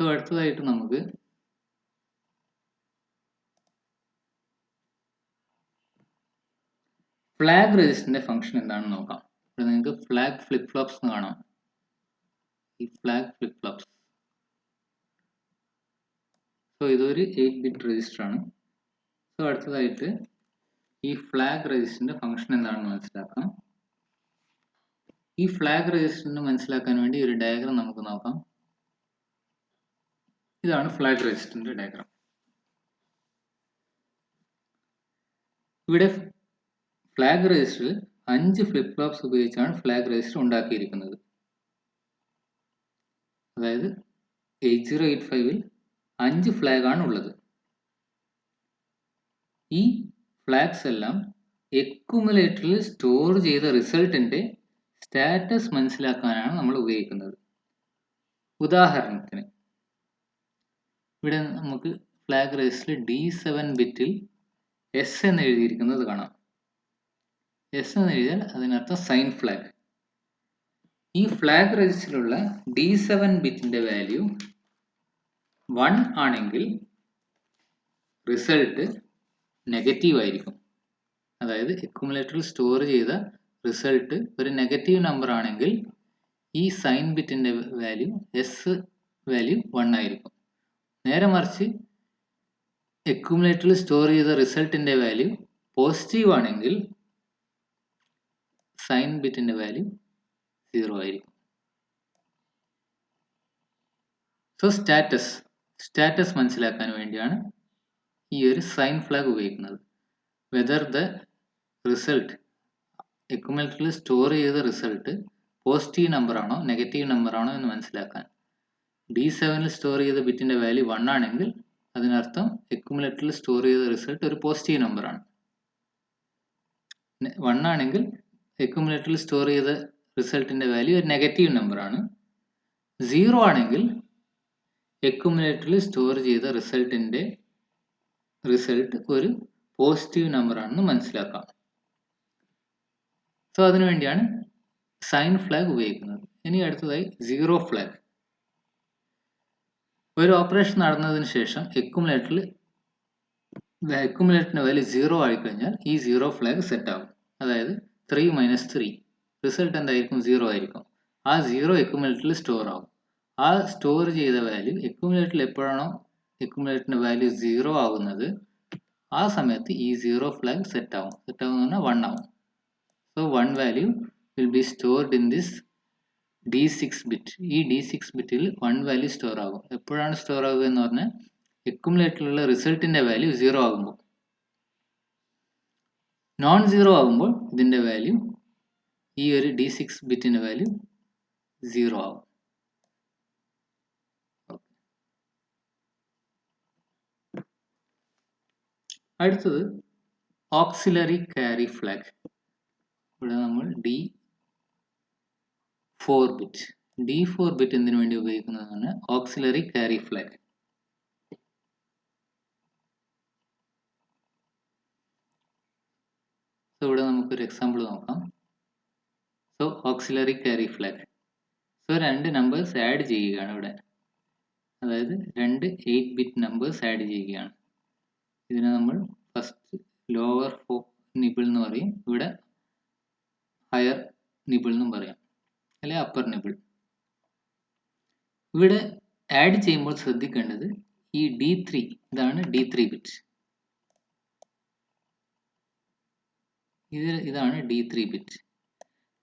[SPEAKER 1] സോ അടുത്തതായിട്ട് നമുക്ക് ഫ്ലാഗ് രജിസ്റ്ററിന്റെ ഫംഗ്ഷൻ എന്താണെന്ന് നോക്കാം. ഇവിടെ നിങ്ങൾക്ക് ഫ്ലാഗ് ഫ്ലിപ്പ് ഫ്ലോപ്സ് എന്ന് കാണാം. ഈ ഫ്ലാഗ് ഫ്ലിപ്പ് ഫ്ലോപ്സ്, സോ ഇതൊരു 8-bit രജിസ്റ്റർ ആണ്. സോ അടുത്തതായിട്ട് ഈ ഫ്ലാഗ് രജിസ്റ്ററിന്റെ ഫംഗ്ഷൻ എന്താണെന്ന് മനസ്സിലാക്കാം. ഈ ഫ്ലാഗ് രജിസ്റ്ററിന് മനസ്സിലാക്കാൻ വേണ്ടി ഒരു ഡയഗ്രാം നമുക്ക് നോക്കാം. ഇതാണ് ഫ്ലാഗ് രജിസ്റ്ററിന്റെ ഡയഗ്രാം. ഇവിടെ ഫ്ലാഗ് രജിസ്റ്ററിൽ 5 ഫ്ലിപ്പ് ഫ്ലോപ്സ് ഉപയോഗിച്ചാണ് ഫ്ലാഗ് രജിസ്റ്റർ ഉണ്ടാക്കിയിരിക്കുന്നത്. അതായത് 8085-ൽ 5 ഫ്ലാഗ് ആണ് ഉള്ളത്. ഈ ഫ്ലാഗ്സ് എല്ലാം അക്യുമുലേറ്ററിൽ സ്റ്റോർ ചെയ്ത റിസൾട്ടിന്റെ സ്റ്റാറ്റസ് മനസ്സിലാക്കാനാണ് നമ്മൾ ഉപയോഗിക്കുന്നത്. ഉദാഹരണത്തിന് ഇവിടെ നമുക്ക് ഫ്ലാഗ് രജിസ്റ്ററിൽ D7 ബിറ്റിൽ S എന്ന് എഴുതിയിരിക്കുന്നത് കാണാം. എസ് എന്ന് എഴുതിയാൽ അതിനർത്ഥം സൈൻ ഫ്ലാഗ്. ഈ ഫ്ലാഗ് രജിസ്റ്ററിലുള്ള D7 ബിറ്റിന്റെ വാല്യൂ 1 ആണെങ്കിൽ റിസൾട്ട് നെഗറ്റീവ് ആയിരിക്കും. അതായത് അക്യുമുലേറ്ററിൽ സ്റ്റോർ ചെയ്ത റിസൾട്ട് ഒരു നെഗറ്റീവ് നമ്പർ ആണെങ്കിൽ ഈ സൈൻ ബിറ്റിന്റെ വാല്യൂ എസ് വാല്യൂ 1 ആയിരിക്കും. നേരെ മറിച്ച് അക്യുമുലേറ്ററിൽ സ്റ്റോർ ചെയ്ത റിസൾട്ടിന്റെ വാല്യൂ പോസിറ്റീവ് ആണെങ്കിൽ സൈൻ ബിറ്റിന്റെ വാല്യൂ 0 ആയിരിക്കും. സോ സ്റ്റാറ്റസ് മനസ്സിലാക്കാൻ വേണ്ടിയാണ് ഈ ഒരു സൈൻ ഫ്ലാഗ് ഉപയോഗിക്കുന്നത്. വെദർ ദ റിസൾട്ട് അക്യുമുലേറ്ററിൽ സ്റ്റോർ ചെയ്ത റിസൾട്ട് പോസിറ്റീവ് നമ്പർ ആണോ നെഗറ്റീവ് നമ്പർ ആണോ എന്ന് മനസ്സിലാക്കാൻ. D7ൽ സ്റ്റോർ ചെയ്ത ബിറ്റിന്റെ വാല്യൂ 1 ആണെങ്കിൽ അതിനർത്ഥം അക്യുമുലേറ്ററിൽ സ്റ്റോർ ചെയ്ത റിസൾട്ട് ഒരു പോസിറ്റീവ് നമ്പർ ആണ്. 1 ആണെങ്കിൽ അക്യുമുലേറ്ററിൽ സ്റ്റോർ ചെയ്ത റിസൾട്ടിന്റെ വാല്യൂ ഒരു നെഗറ്റീവ് നമ്പർ ആണ്. 0 ആണെങ്കിൽ അക്യുമുലേറ്ററിൽ സ്റ്റോർ ചെയ്ത റിസൾട്ട് ഒരു പോസിറ്റീവ് നമ്പർ ആണെന്ന് മനസ്സിലാക്കാം. സോ അതിനുവേണ്ടിയാണ് സൈൻ ഫ്ലാഗ് ഉപയോഗിക്കുന്നത്. ഇനി അടുത്തതായി സീറോ ഫ്ലാഗ്. ഒരു ഓപ്പറേഷൻ നടന്നതിന് ശേഷം അക്യുമുലേറ്ററിന്റെ വാല്യൂ 0 ആയിക്കഴിഞ്ഞാൽ ഈ സീറോ ഫ്ലാഗ് സെറ്റ് ആകും. അതായത് 3 - 3 റിസൾട്ട് എന്തായിരിക്കും? 0 ആയിരിക്കും. ആ 0 അക്യുമുലേറ്ററിൽ സ്റ്റോർ ആവും. ആ സ്റ്റോർ ചെയ്ത വാല്യൂ അക്യുമുലേറ്ററിൽ എപ്പോഴാണോ അക്യുമുലേറ്ററിന്റെ വാല്യൂ 0 ആവുന്നത് ആ സമയത്ത് ഈ സീറോ ഫ്ലാഗ് സെറ്റ് ആവും. സെറ്റ് ആവും എന്ന് പറഞ്ഞാൽ 1 ആവും. So 1 value will be stored in this D6 bit. ഈ D6 ബിറ്റിൽ 1 വാല്യൂ സ്റ്റോർ ആകും. എപ്പോഴാണ് സ്റ്റോർ ആവുക എന്ന് പറഞ്ഞാൽ അക്യുമുലേറ്ററിലുള്ള റിസൾട്ടിന്റെ വാല്യൂ 0 ആകുമ്പോൾ. നോൺ 0 ആകുമ്പോൾ ഇതിന്റെ വാല്യൂ ഈ ഒരു D6 ബിറ്റിന്റെ വാല്യൂ 0 ആവും. അടുത്തത് ഓക്സിലറി ക്യാരി ഫ്ലാഗ്. ഇവിടെ നമ്മൾ D4 ബിറ്റ് എന്തിനു വേണ്ടി ഉപയോഗിക്കുന്നതാണ്? Auxiliary carry flag. സോ ഇവിടെ നമുക്കൊരു എക്സാമ്പിൾ നോക്കാം. So auxiliary carry flag. So 2 numbers add ചെയ്യുകയാണ് ഇവിടെ. അതായത് 2 8 ബിറ്റ് നമ്പേഴ്സ് ആഡ് ചെയ്യുകയാണ്. ഇതിനെ നമ്മൾ ഫസ്റ്റ് ലോവർ നിബിൾ എന്ന് പറയും, ഇവിടെ ഹയർ നിബിൾ എന്നും പറയാം, അല്ലെ അപ്പർ നിബിൾ. ഇവിടെ ആഡ് ചെയ്യുമ്പോൾ ശ്രദ്ധിക്കേണ്ടത് ഈ D3 ഇതാണ് D3 ബിറ്റ്. ഇതാണ് D3 bit.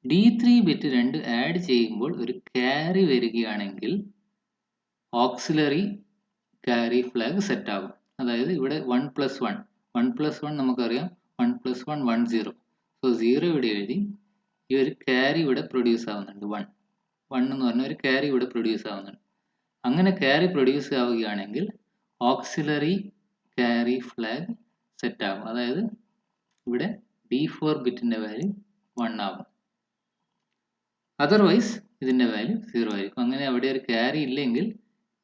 [SPEAKER 1] D3 bit 2 add ചെയ്യുമ്പോൾ ഒരു ക്യാരി വരികയാണെങ്കിൽ ഓക്സിലറി ക്യാരി ഫ്ലാഗ് സെറ്റ് ആകും. അതായത് ഇവിടെ 1 + 1 നമുക്കറിയാം, 1 + 1 1 0. സോ 0 ഇവിടെ എഴുതി ഈ ഒരു ക്യാരി ഇവിടെ പ്രൊഡ്യൂസ് ആവുന്നുണ്ട്. 1 എന്ന് പറഞ്ഞ ഒരു ക്യാരി ഇവിടെ പ്രൊഡ്യൂസ് ആവുന്നുണ്ട്. അങ്ങനെ ക്യാരി പ്രൊഡ്യൂസ് ആവുകയാണെങ്കിൽ ഓക്സിലറി ക്യാരി ഫ്ലാഗ് സെറ്റ് ആകും. അതായത് ഇവിടെ D4 ബിറ്റിന്റെ വാല്യൂ 1 ആകും. അതർവൈസ് ഇതിന്റെ വാല്യൂ 0 ആയിരിക്കും. അങ്ങനെ അവിടെ ഒരു ക്യാരി ഇല്ലെങ്കിൽ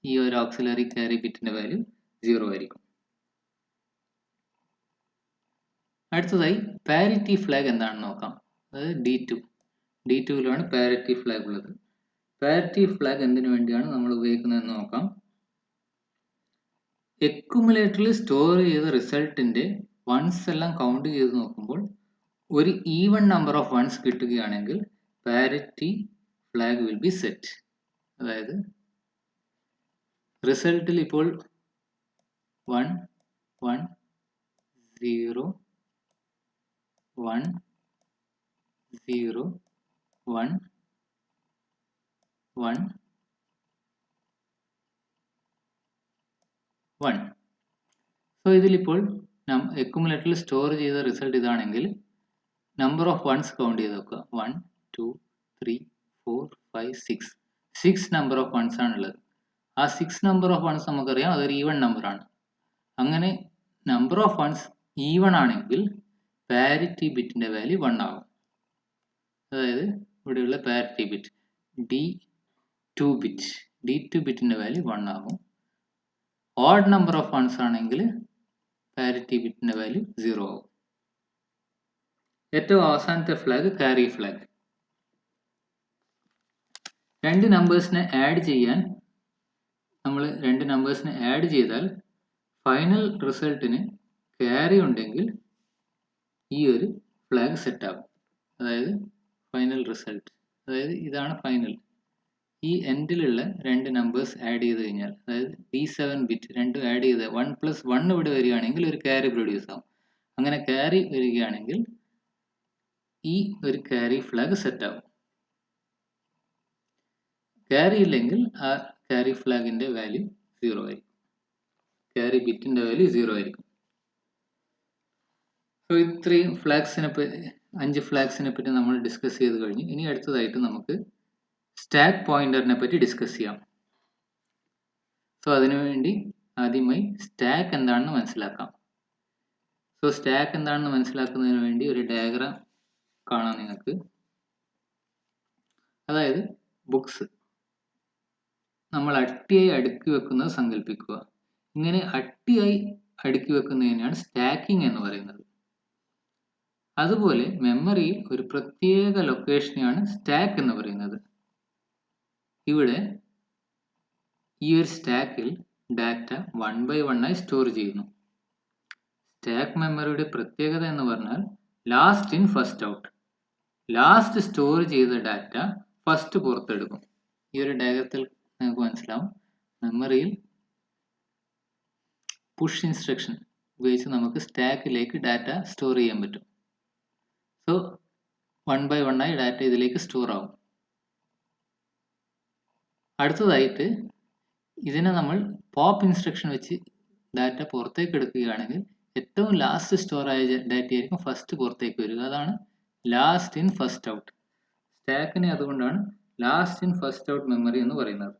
[SPEAKER 1] ഈ ഒരു ഓക്സിലറി ക്യാരി ബിറ്റിന്റെ വാല്യൂ 0 ആയിരിക്കും. അടുത്തതായി പാരിറ്റി ഫ്ലാഗ് എന്താണെന്ന് നോക്കാം. അതായത് D2ലാണ് പാരിറ്റി ഫ്ലാഗ് ഉള്ളത്. പാരിറ്റി ഫ്ലാഗ് എന്തിനു വേണ്ടിയാണ് നമ്മൾ ഉപയോഗിക്കുന്നതെന്ന് നോക്കാം. അക്യുമുലേറ്ററിൽ സ്റ്റോർ ചെയ്ത റിസൾട്ടിന്റെ വൺസ് എല്ലാം കൗണ്ട് ചെയ്ത് നോക്കുമ്പോൾ ഒരു ഈവൻ നമ്പർ ഓഫ് വൺസ് കിട്ടുകയാണെങ്കിൽ parity flag will be set. അതായത് റിസൾട്ടിൽ ഇപ്പോൾ 1 1 0 1 0 1 1 1. സോ ഇതിലിപ്പോൾ അക്യുമുലേറ്ററിൽ സ്റ്റോർ ചെയ്ത റിസൾട്ട് ഇതാണെങ്കിൽ നമ്പർ ഓഫ് വൺസ് കൗണ്ട് ചെയ്ത് നോക്കുക. 1 2 3 4 5 6 6 നമ്പർ ഓഫ് വൺസ് ആണുള്ളത്. ആ 6 നമ്പർ ഓഫ് വൺസ് നമുക്കറിയാം അതൊരു ഈവൺ നമ്പർ ആണ്. അങ്ങനെ നമ്പർ ഓഫ് വൺസ് ഈവൺ ആണെങ്കിൽ പാരിറ്റി ബിറ്റിന്റെ വാല്യൂ 1 ആകും. അതായത് ഇവിടെയുള്ള പാരിറ്റി ബിറ്റ് D2 ബിറ്റിന്റെ വാല്യൂ 1 ആകും. ഓഡ് നമ്പർ ഓഫ് വൺസ് ആണെങ്കിൽ പാരിറ്റി ബിറ്റിന്റെ വാല്യൂ 0 ആകും. ഏറ്റവും അവസാനത്തെ ഫ്ലാഗ് ക്യാരി ഫ്ലാഗ്. രണ്ട് നമ്പേഴ്സിനെ ആഡ് ചെയ്യാൻ നമ്മൾ രണ്ട് നമ്പേഴ്സിനെ ആഡ് ചെയ്താൽ ഫൈനൽ റിസൾട്ടിന് ക്യാരി ഉണ്ടെങ്കിൽ ഈ ഒരു ഫ്ലാഗ് സെറ്റ് ആകും. അതായത് ഫൈനൽ റിസൾട്ട്, അതായത് ഇതാണ് ഫൈനൽ. ഈ എൻഡിലുള്ള രണ്ട് നമ്പേഴ്സ് ആഡ് ചെയ്ത് കഴിഞ്ഞാൽ, അതായത് D7 ബിറ്റ് രണ്ടും ആഡ് ചെയ്ത് 1+1 ഇവിടെ വരികയാണെങ്കിൽ ഒരു ക്യാരി പ്രൊഡ്യൂസ് ആവും. അങ്ങനെ ക്യാരി വരികയാണെങ്കിൽ ഈ ഒരു ക്യാരി ഫ്ലാഗ് സെറ്റ് ആവും. ക്യാരി ഇല്ലെങ്കിൽ ആ ക്യാരി ഫ്ലാഗിന്റെ വാല്യൂ 0 ആയിരിക്കും. ക്യാരി ബിറ്റിന്റെ വാല്യൂ 0 ആയിരിക്കും. സോ ഇത്രയും ഫ്ലാഗ്സിനെ 5 ഫ്ലാഗ്സിനെ പറ്റി നമ്മൾ ഡിസ്കസ് ചെയ്ത് കഴിഞ്ഞു. ഇനി അടുത്തതായിട്ട് നമുക്ക് സ്റ്റാക്ക് പോയിന്ററിനെ പറ്റി ഡിസ്കസ് ചെയ്യാം. സോ അതിനുവേണ്ടി ആദ്യമായി സ്റ്റാക്ക് എന്താണെന്ന് മനസ്സിലാക്കാം. സോ സ്റ്റാക്ക് എന്താണെന്ന് മനസ്സിലാക്കുന്നതിന് വേണ്ടി ഒരു ഡയഗ്രാം കാണാം നിങ്ങൾക്ക്. അതായത് ബുക്സ് നമ്മൾ അട്ടിയായി അടുക്കി വെക്കുന്നത് സങ്കല്പിക്കുക. ഇങ്ങനെ അട്ടിയായി അടുക്കി വെക്കുന്നതിനാണ് സ്റ്റാക്കിംഗ് എന്ന് പറയുന്നത്. അതുപോലെ മെമ്മറിയിൽ ഒരു പ്രത്യേക ലൊക്കേഷനെയാണ് സ്റ്റാക്ക് എന്ന് പറയുന്നത്. ഇവിടെ ഈ ഒരു സ്റ്റാക്കിൽ ഡാറ്റ 1 by 1 ആയി സ്റ്റോർ ചെയ്യുന്നു. സ്റ്റാക്ക് മെമ്മറിയുടെ പ്രത്യേകത എന്ന് പറഞ്ഞാൽ last in first out. Last store ചെയ്ത ഡാറ്റ ഫസ്റ്റ് പുറത്തെടുക്കും. ഈ ഒരു ഡയഗ്രത്തിൽ നിങ്ങൾക്ക് മനസ്സിലാവും. മെമ്മറിയിൽ പുഷ് ഇൻസ്ട്രക്ഷൻ ഉപയോഗിച്ച് നമുക്ക് സ്റ്റാക്കിലേക്ക് ഡാറ്റ സ്റ്റോർ ചെയ്യാൻ പറ്റും. സോ 1 by 1 ആയി ഡാറ്റ ഇതിലേക്ക് സ്റ്റോർ ആവും. അടുത്തതായിട്ട് ഇതിനെ നമ്മൾ പോപ്പ് ഇൻസ്ട്രക്ഷൻ വെച്ച് ഡാറ്റ പുറത്തേക്ക് എടുക്കുകയാണെങ്കിൽ ഏറ്റവും ലാസ്റ്റ് സ്റ്റോർ ആയ ഡാറ്റ ആയിരിക്കും ഫസ്റ്റ് പുറത്തേക്ക് വരിക. അതാണ് ലാസ്റ്റ് ഇൻ ഫസ്റ്റ് ഔട്ട്. സ്റ്റാക്കിനെ അതുകൊണ്ടാണ് last in first out memory എന്ന് പറയുന്നത്.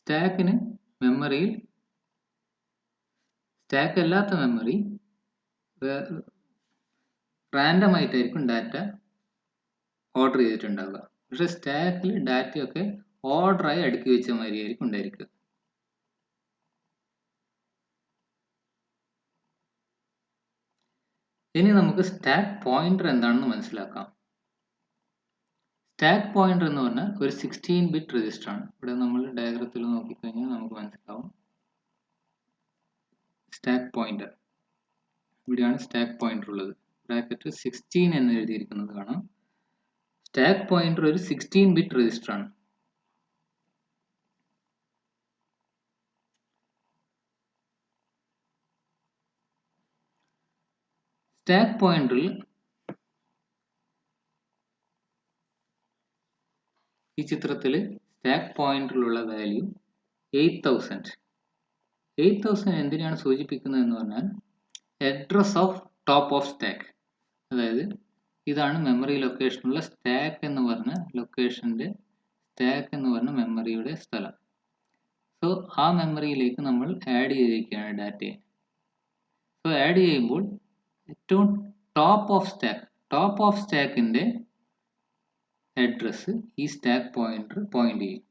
[SPEAKER 1] സ്റ്റാക്കിന് മെമ്മറിയിൽ സ്റ്റാക്ക് അല്ലാത്ത മെമ്മറി റാൻഡം ആയിട്ടായിരിക്കും ഡാറ്റ ഓർഡർ ചെയ്തിട്ടുണ്ടാവുക. പക്ഷെ സ്റ്റാക്കിൽ ഡാറ്റയൊക്കെ ഓർഡറായി അടുക്കി വെച്ച മാതിരിയായിരിക്കും ഉണ്ടായിരിക്കുക. ഇനി നമുക്ക് സ്റ്റാക്ക് പോയിന്റർ എന്താണെന്ന് മനസ്സിലാക്കാം. സ്റ്റാക്ക് പോയിന്റർ എന്ന് പറഞ്ഞാൽ ഒരു 16 ബിറ്റ് രജിസ്റ്റർ ആണ്. ഇവിടെ നമ്മൾ ഡയഗ്രത്തിൽ നോക്കിക്കഴിഞ്ഞാൽ നമുക്ക് മനസ്സിലാവും. സ്റ്റാക്ക് പോയിന്റർ ഇവിടെയാണ് സ്റ്റാക്ക് പോയിന്റർ ഉള്ളത്. ബ്രാക്കറ്റ് 16 എന്ന് എഴുതിയിരിക്കുന്നത് കാണാം. സ്റ്റാക്ക് പോയിന്റർ ഒരു 16 ബിറ്റ് രജിസ്റ്റർ ആണ്. സ്റ്റാക്ക് പോയിന്ററിൽ ഈ ചിത്രത്തിൽ സ്റ്റാക്ക് പോയിന്ററിലുള്ള വാല്യൂ 8000. 8000 എന്തിനാണ് സൂചിപ്പിക്കുന്നത് എന്ന് പറഞ്ഞാൽ address of top of stack. അതായത് ഇതാണ് മെമ്മറി ലൊക്കേഷനുള്ള സ്റ്റാക്ക് എന്ന് പറഞ്ഞ ലൊക്കേഷന്റെ സ്റ്റാക്ക് എന്ന് പറഞ്ഞ മെമ്മറിയുടെ സ്ഥലം. സോ ആ മെമ്മറിയിലേക്ക് നമ്മൾ ആഡ് ചെയ്തിരിക്കുകയാണ് ഡാറ്റയെ. സോ ആഡ് ചെയ്യുമ്പോൾ ഏറ്റവും ടോപ്പ് ഓഫ് സ്റ്റാക്കിന്റെ അഡ്രസ് ഈ സ്റ്റാക്ക് പോയിന്റർ പോയിന്റ് ചെയ്യും.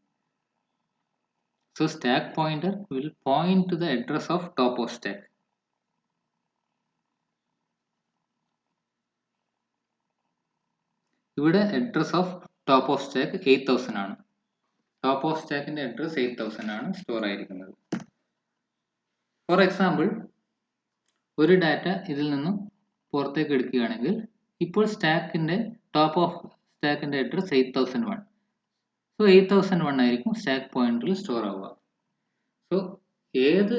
[SPEAKER 1] So stack pointer will point to the address of top of stack. ഇവിടെ address of top of stack 8000 ആണ്. ടോപ്പ് ഓഫ് സ്റ്റാക്കിന്റെ അഡ്രസ് 8000 ആണ് സ്റ്റോർ ആയിരിക്കുന്നത്. ഫോർ എക്സാമ്പിൾ ഒരു ഡാറ്റ ഇതിൽ നിന്നും പുറത്തേക്ക് എടുക്കുകയാണെങ്കിൽ ഇപ്പോൾ സ്റ്റാക്കിന്റെ ടോപ്പ് ഓഫ് സ്റ്റാക്കിന്റെ അഡ്രസ് 8001. സോ 8001 ആയിരിക്കും സ്റ്റാക്ക് പോയിന്ററിൽ സ്റ്റോർ ആവുക. സോ ഏത്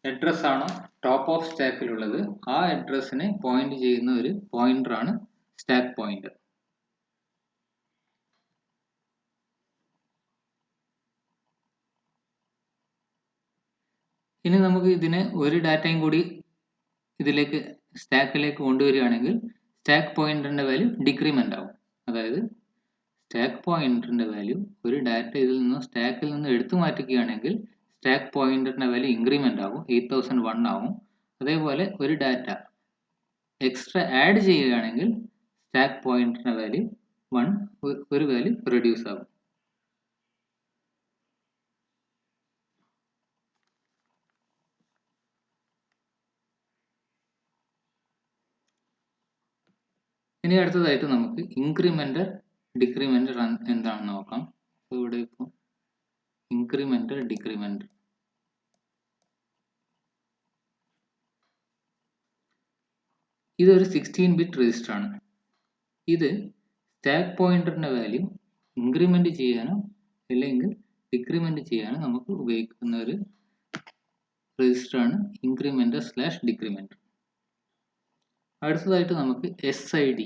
[SPEAKER 1] അഡ്രസ് ആണോ ടോപ്പ് ഓഫ് സ്റ്റാക്കിലുള്ളത് ആ അഡ്രസ്സിനെ പോയിന്റ് ചെയ്യുന്ന ഒരു പോയിന്റർ ആണ് സ്റ്റാക്ക് പോയിന്റർ. ഇനി നമുക്ക് ഇതിനെ ഒരു ഡാറ്റയും കൂടി ഇതിലേക്ക് സ്റ്റാക്കിലേക്ക് കൊണ്ടുവരികയാണെങ്കിൽ സ്റ്റാക്ക് പോയിന്ററിന്റെ വാല്യൂ ഡിക്രിമെന്റ് ആവും. അതായത് സ്റ്റാക്ക് പോയിന്ററിന്റെ വാല്യൂ ഒരു ഡാറ്റ ഇതിൽ നിന്നും സ്റ്റാക്കിൽ നിന്ന് എടുത്തു മാറ്റുകയാണെങ്കിൽ സ്റ്റാക്ക് പോയിന്ററിന്റെ വാല്യൂ ഇൻക്രിമെന്റ് ആവും, 8001 ആവും. അതേപോലെ ഒരു ഡാറ്റ എക്സ്ട്രാ ആഡ് ചെയ്യുകയാണെങ്കിൽ സ്റ്റാക്ക് പോയിന്ററിന്റെ വാല്യൂ 1 ഒരു വാല്യൂ റെഡ്യൂസ് ആവും. ഇനി അടുത്തതായിട്ട് നമുക്ക് ഇൻക്രിമെൻ്റൽ ഡിക്രിമെൻ്റൽ എന്താണെന്ന് നോക്കാം. ഇവിടെ ഇപ്പോൾ ഇൻക്രിമെൻ്റൽ ഡിക്രിമെൻ്റൽ ഇതൊരു 16 ബിറ്റ് രജിസ്റ്റർ ആണ്. ഇത് സ്റ്റാക്ക് പോയിന്ററിന്റെ വാല്യൂ ഇൻക്രിമെന്റ് ചെയ്യാനോ അല്ലെങ്കിൽ ഡിക്രിമെന്റ് ചെയ്യാനോ നമുക്ക് ഉപയോഗിക്കുന്ന ഒരു രജിസ്റ്റർ ആണ് ഇൻക്രിമെന്റർ സ്ലാഷ് ഡിക്രിമെന്റർ. അടുത്തതായിട്ട് നമുക്ക് SID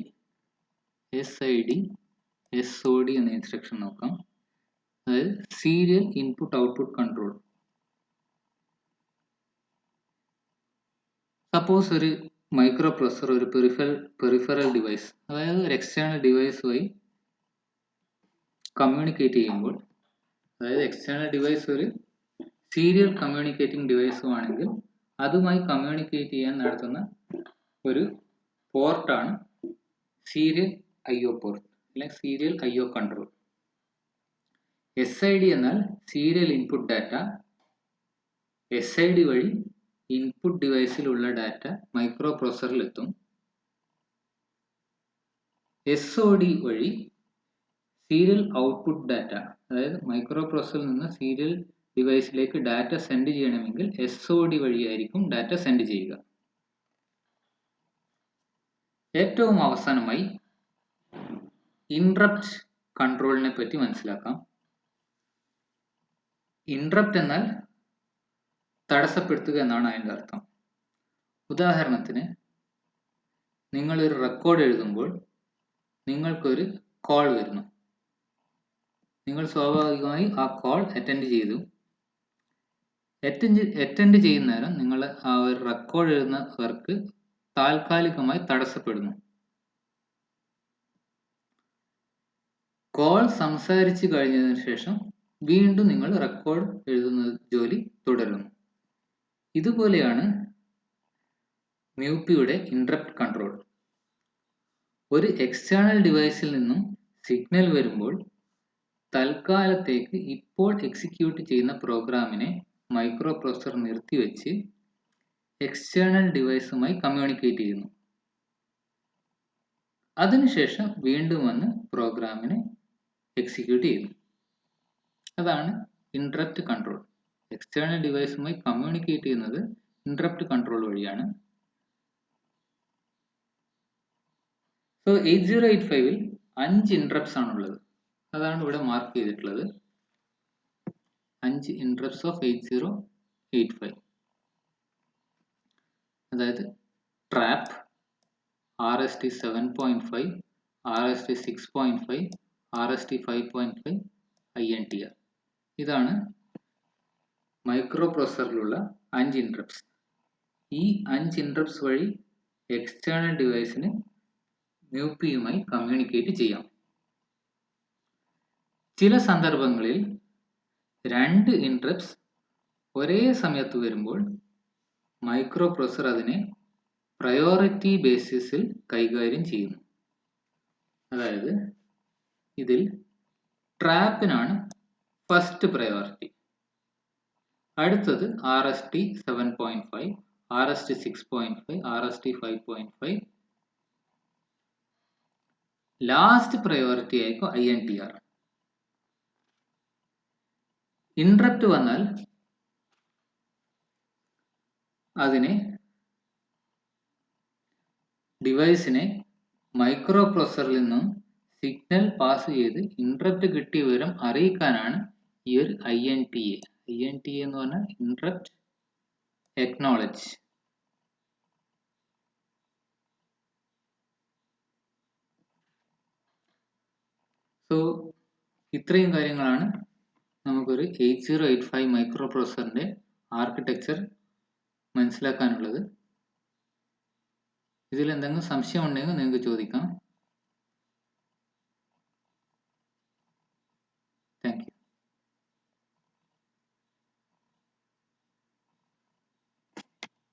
[SPEAKER 1] SOD എന്ന ഇൻസ്ട്രക്ഷൻ നോക്കാം. അതായത് serial input output control. Suppose ഒരു മൈക്രോ പ്രോസസർ ഒരു പെറിഫറൽ ഡിവൈസ്, അതായത് ഒരു എക്സ്റ്റേണൽ ഡിവൈസുമായി കമ്മ്യൂണിക്കേറ്റ് ചെയ്യുമ്പോൾ, അതായത് എക്സ്റ്റേണൽ ഡിവൈസ് ഒരു സീരിയൽ കമ്മ്യൂണിക്കേറ്റിംഗ് ഡിവൈസും ആണെങ്കിൽ അതുമായി കമ്മ്യൂണിക്കേറ്റ് ചെയ്യാൻ നടത്തുന്ന ഒരു പോർട്ടാണ് സീരിയൽ IO പോർട്ട് അല്ലെങ്കിൽ സീരിയൽ IO കൺട്രോൾ. SID എന്നാൽ സീരിയൽ ഇൻപുട്ട് ഡാറ്റ. SID വഴി ഇൻപുട്ട് ഡിവൈസിലുള്ള ഡാറ്റ മൈക്രോ പ്രോസസറിൽ എത്തും. SOD വഴി സീരിയൽ ഔട്ട്പുട്ട് ഡാറ്റ, അതായത് മൈക്രോ പ്രോസസറിൽ നിന്ന് സീരിയൽ ഡിവൈസിലേക്ക് ഡാറ്റ സെൻഡ് ചെയ്യണമെങ്കിൽ SOD വഴിയായിരിക്കും ഡാറ്റ സെൻഡ് ചെയ്യുക. ഏറ്റവും അവസാനമായി ഇന്ററപ്റ്റ് കൺട്രോളിനെ പറ്റി മനസ്സിലാക്കാം. ഇന്ററപ്റ്റ് എന്നാൽ തടസ്സപ്പെടുത്തുക എന്നാണ് അതിൻ്റെ അർത്ഥം. ഉദാഹരണത്തിന്, നിങ്ങളൊരു റെക്കോർഡ് എഴുതുമ്പോൾ നിങ്ങൾക്കൊരു കോൾ വരുന്നു. നിങ്ങൾ സ്വാഭാവികമായി ആ കോൾ അറ്റൻഡ് ചെയ്തു. അറ്റൻഡ് ചെയ്യുന്ന നേരം നിങ്ങൾ ആ ഒരു റെക്കോർഡ് എഴുതുന്ന വർക്ക് താൽക്കാലികമായി തടസ്സപ്പെടുന്നു. കോൾ സംസാരിച്ചു കഴിഞ്ഞതിന് ശേഷം വീണ്ടും നിങ്ങൾ റെക്കോർഡ് എഴുതുന്ന ജോലി തുടരുന്നു. ഇതുപോലെയാണ് MUPIയുടെ ഇന്ററപ്റ്റ് കൺട്രോൾ. ഒരു എക്സ്റ്റേണൽ ഡിവൈസിൽ നിന്നും സിഗ്നൽ വരുമ്പോൾ തൽക്കാലത്തേക്ക് ഇപ്പോൾ എക്സിക്യൂട്ട് ചെയ്യുന്ന പ്രോഗ്രാമിനെ മൈക്രോ പ്രോസസർ നിർത്തിവെച്ച് എക്സ്റ്റേണൽ ഡിവൈസുമായി കമ്മ്യൂണിക്കേറ്റ് ചെയ്യുന്നു. അതിനുശേഷം വീണ്ടും വന്ന് പ്രോഗ്രാമിനെ എക്സിക്യൂട്ട് ചെയ്യുന്നു. അതാണ് ഇന്ററപ്റ്റ് കൺട്രോൾ. എക്സ്റ്റേണൽ ഡിവൈസുമായി കമ്മ്യൂണിക്കേറ്റ് ചെയ്യുന്നത് ഇന്ററപ്റ്റ് കൺട്രോൾ വഴിയാണ്. സോ 8085-ൽ 5 ഇന്ററപ്റ്റ്സ് ആണുള്ളത്. അതാണ് ഇവിടെ മാർക്ക് ചെയ്തിട്ടുള്ളത്. 5 ഇന്ററപ്റ്റ്സ് ഓഫ് 8085. അതായത് trap, RST 7.5, RST 6.5, RST 5.5, INTR. ഇതാണ് മൈക്രോ പ്രോസസറിലുള്ള 5 ഇന്ററപ്റ്റ്സ്. ഈ 5 ഇന്ററപ്റ്റ്സ് വഴി എക്സ്റ്റേണൽ ഡിവൈസിന് MUPIയുമായി കമ്മ്യൂണിക്കേറ്റ് ചെയ്യാം. ചില സന്ദർഭങ്ങളിൽ 2 ഇന്ററപ്റ്റ്സ് ഒരേ സമയത്ത് വരുമ്പോൾ മൈക്രോ പ്രോസസർ അതിനെ പ്രയോറിറ്റി ബേസിസിൽ കൈകാര്യം ചെയ്യുന്നു. അതായത് ഇതിൽ ട്രാപ്പിനാണ് ഫസ്റ്റ് പ്രയോറിറ്റി, അടുത്തത് RST 7.5, RST 6.5, RST 5.5, last priority ആയിരിക്കും INTR. ഇന്ററപ്റ്റ് വന്നാൽ അതിനെ ഡിവൈസിനെ മൈക്രോ പ്രോസസറിൽ നിന്നും സിഗ്നൽ പാസ് ചെയ്ത് ഇന്ററപ്റ്റ് കിട്ടിയ വിവരം അറിയിക്കാനാണ് ഈ ഒരു INTA. INTA എന്ന് പറഞ്ഞാൽ ഇന്ററപ്റ്റ് അക്നോളജ്. സോ ഇത്രയും കാര്യങ്ങളാണ് നമുക്കൊരു 8085 മൈക്രോ പ്രോസസറിന്റെ ആർക്കിടെക്ചർ മനസ്സിലാക്കാനുള്ളത്. ഇതിൽ എന്തെങ്കിലും സംശയം ഉണ്ടെങ്കിൽ നിങ്ങൾക്ക് ചോദിക്കാം.